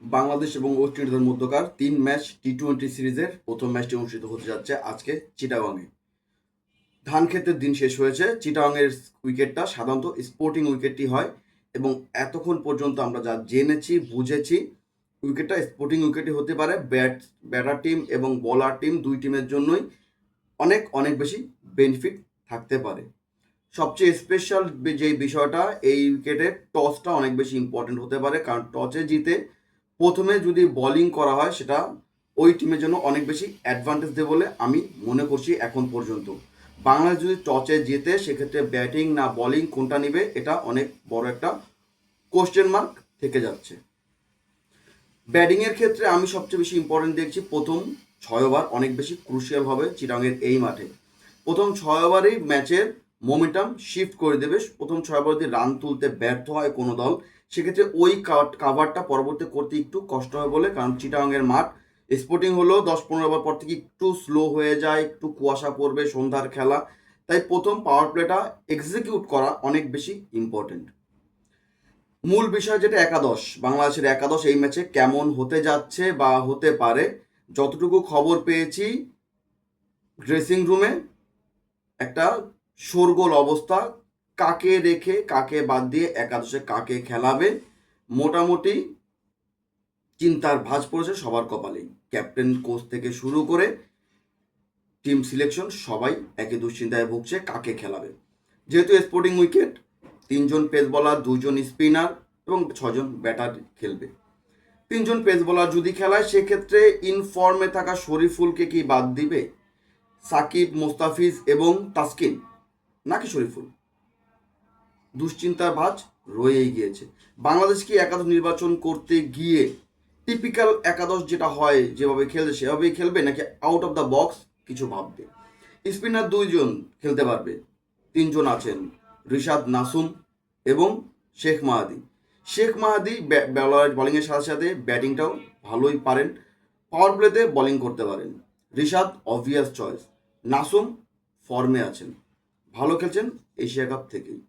বাংলাদেশ এবং ওয়েস্ট ইন্ডিজের মধ্যকার 3 ম্যাচ টি-20 সিরিজের প্রথম ম্যাচটি অনুষ্ঠিত হতে যাচ্ছে আজকে চিটাগংয়ে। ধান ক্ষেতের দিন শেষ হয়েছে। চিটাগংয়ের উইকেটটা সাধারণত স্পোর্টিং উইকেটটি হয় এবং এতক্ষণ পর্যন্ত আমরা যা জেনেছি বুঝেছি উইকেটটা স্পোর্টিং উইকেটই হতে পারে। ব্যাটার টিম এবং বোলার টিম দুই টিমের জন্যই অনেক অনেক বেশি বেনিফিট থাকতে পারে। সবচেয়ে স্পেশাল যে বিষয়টা, এই উইকেটে টসটা অনেক বেশি ইম্পর্টেন্ট হতে পারে, কারণ টসে জিতে প্রথমে যদি বোলিং করা হয় সেটা ওই টিমের জন্য অনেক বেশি অ্যাডভান্টেজ দেবে বলে আমি মনে করছি। এখন পর্যন্ত বাংলাদেশ যদি টসে জিতে সেক্ষেত্রে ব্যাটিং না বোলিং কোনটা নেবে, এটা অনেক বড় একটা কোশ্চেন মার্ক থেকে যাচ্ছে। ব্যাটিংয়ের ক্ষেত্রে আমি সবচেয়ে বেশি ইম্পর্টেন্ট দেখছি প্রথম 6 ওভার অনেক বেশি ক্রুশিয়াল হবে চিটাগংয়ের এই মাঠে। প্রথম 6 ওভারেই ম্যাচের মোমেন্টাম শিফট করে দেবে। প্রথম 6 ওভার যদি রান তুলতে ব্যর্থ হয় কোনো দল, সেক্ষেত্রে ওই কাভারটা পরবর্তী করতে একটু কষ্ট হয় বলে, কারণ চিটাগংয়ের মাঠ স্পোর্টিং হলেও 10-15 ওভার পর থেকে একটু স্লো হয়ে যায়, একটু কুয়াশা পড়বে, সন্ধ্যার খেলা, তাই প্রথম পাওয়ার প্লেটা এক্সিকিউট করা অনেক বেশি ইম্পর্টেন্ট। মূল বিষয় যেটা একাদশ, বাংলাদেশের একাদশ এই ম্যাচে কেমন হতে যাচ্ছে বা হতে পারে, যতটুকু খবর পেয়েছি ড্রেসিং রুমে একটা শোরগোল অবস্থা। কাকে রেখে কাকে বাদ দিয়ে একাদশে কাকে খেলাবে, মোটামুটি চিন্তার ভাঁজ পড়েছে সবার কপালেই। ক্যাপ্টেন কোচ থেকে শুরু করে টিম সিলেকশন সবাই একই দুশ্চিন্তায় ভুগছে কাকে খেলাবে। যেহেতু স্পোর্টিং উইকেট, 3জন পেস বোলার, 2জন স্পিনার এবং 6জন ব্যাটার খেলবে। 3জন পেস বোলার যদি খেলায় সেক্ষেত্রে ইনফর্মে থাকা শরীফুলকে কি বাদ দিবে সাকিব, মোস্তাফিজ এবং তাসকিন, নাকি শরীফুল? দুশ্চিন্তার ভাঁজ রয়েই গিয়েছে। বাংলাদেশ কি একাদশ নির্বাচন করতে গিয়ে টিপিক্যাল একাদশ যেটা হয় যেভাবে খেলছে সেভাবেই খেলবে, নাকি আউট অফ দ্য বক্স কিছু ভাববে? স্পিনার 2জন খেলতে পারবে, 3জন আছেন রিশাদ, নাসুম এবং শেখ মাহাদি। শেখ মাহাদি বলিংয়ের সাথে সাথে ব্যাটিংটাও ভালোই পারেন, পাওয়ার প্লেতে বোলিং করতে পারেন। রিশাদ অবভিয়াস চয়েস, নাসুম ফর্মে আছেন, ভালো খেলছেন এশিয়া কাপ থেকেই।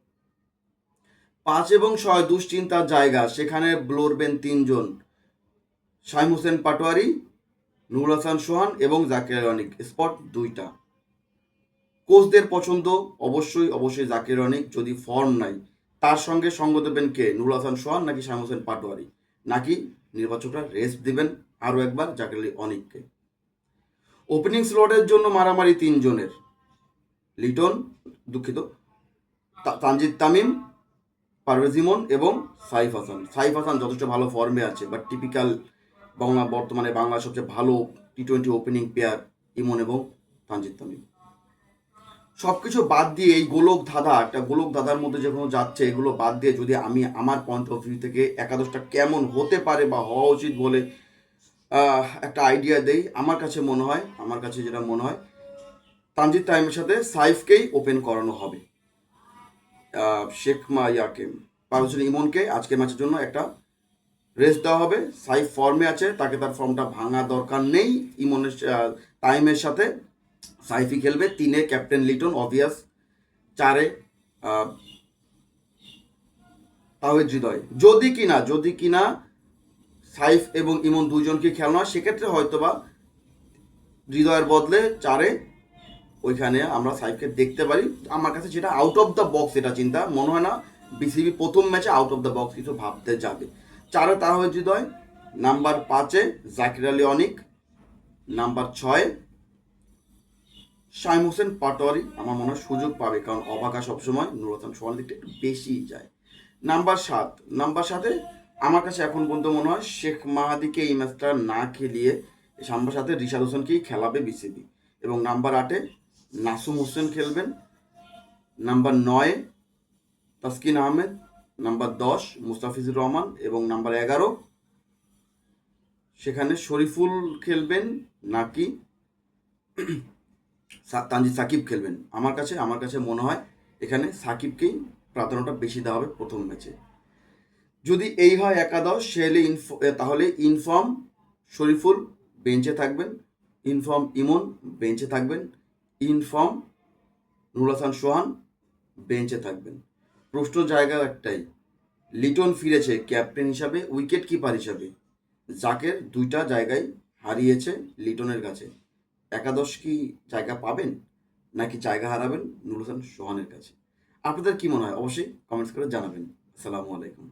5 এবং 6 দুশ্চিন্তার জায়গা, সেখানে লড়বেন 3জন, শাইম হোসেন পাটোয়ারি, নুরুল হাসান সোহান এবং জাকির আলী অনিক। স্পট 2টা। কোচদের পছন্দ অবশ্যই অবশ্যই জাকির অনিক, যদি ফর্ম নাই তার সঙ্গে সঙ্গ দেবেন কে, নুরুল হাসান সোহান নাকি শাইম হোসেন পাটোয়ারি, নাকি নির্বাচকরা রেস্ট দিবেন আরও একবার জাকির আলী অনিককে? ওপেনিং স্লটের জন্য মারামারি 3জনের, লিটন, দুঃখিত, তানজিদ তামিম, পারভেজ ইমন এবং সাইফ হাসান। সাইফ হাসান যথেষ্ট ভালো ফর্মে আছে, বাট টিপিক্যাল বর্তমানে বাংলার সবচেয়ে ভালো টি-20 ওপেনিং পেয়ার ইমন এবং তানজিদ তামিম। সব কিছু বাদ দিয়ে এই একটা গোলক ধাঁধার মধ্যে যখন যাচ্ছে, এগুলো বাদ দিয়ে যদি আমি আমার পয়েন্ট অফ ভিউ থেকে একাদশটা কেমন হতে পারে বা হওয়া উচিত বলে একটা আইডিয়া দেই, আমার কাছে যেটা মনে হয় তানজিদ তামিমের সাথে সাইফকেই ওপেন করানো হবে। শেখ ইয়াকে পারভেজ ইমনকে আজকের ম্যাচের জন্য একটা রেস্ট দেওয়া হবে। সাইফ ফর্মে আছে, তাকে তার ফর্মটা ভাঙা দরকার নেই। তাইমের সাথে সাইফই খেলবে। 3-এ ক্যাপ্টেন লিটন অবভিয়াস, 4-এ তাওহিদ হৃদয়। যদি কিনা সাইফ এবং ইমন 2জনকে খেলানো হয়, সেক্ষেত্রে হয়তোবা হৃদয়ের বদলে 4-এ ওইখানে আমরা সাইফকে দেখতে পারি। আমার কাছে যেটা আউট অফ দ্য বক্স, এটা চিন্তা মনে হয় না বিসিবি প্রথম ম্যাচে আউট অফ দ্য বক্স কিছু ভাবতে যাবে। 4-এ তাওহিদ হৃদয়, নাম্বার 5-এ জাকির আলী অনিক, নাম্বার 6-এ শাইম হোসেন পাটোয়ারি আমার মনে হয় সুযোগ পাবে, কারণ অবাকা সবসময় নুরুল হাসান সোহান দিকটা একটু বেশিই যায়। নাম্বার 7-এ আমার কাছে এখন পর্যন্ত মনে হয় শেখ মাহাদিকে এই ম্যাচটা না খেলিয়ে নাম্বার 7-এ রিশাদ হোসেনকেই খেলাবে বিসিবি, এবং নাম্বার 8-এ নাসুম হোসেন খেলবেন, নাম্বার 9-এ তাসকিন আহমেদ, নাম্বার 10 মুস্তাফিজুর রহমান এবং নাম্বার 11 সেখানে শরীফুল খেলবেন নাকি সাকিব খেলবেন। আমার কাছে মনে হয় এখানে সাকিবকেই প্রাধান্যটা বেশি দেওয়া হবে প্রথম ম্যাচে। যদি এই হয় একাদশ, তাহলে ইনফর্ম শরীফুল বেঞ্চে থাকবেন, ইনফর্ম ইমন বেঞ্চে থাকবেন, ইনফর্ম নুরুল হাসান সোহান বেঞ্চে থাকবেন। প্রশ্ন জায়গা একটাই, লিটন ফিরেছে ক্যাপ্টেন হিসাবে, উইকেট কিপার হিসাবে, জাকের 2টা জায়গায় হারিয়েছে লিটনের কাছে। একাদশ কি জায়গা পাবেন, নাকি জায়গা হারাবেন নুর হোসেন সোহানের কাছে? আপনাদের কি মনে হয় অবশ্যই কমেন্টস করে জানাবেন। আসসালামু আলাইকুম।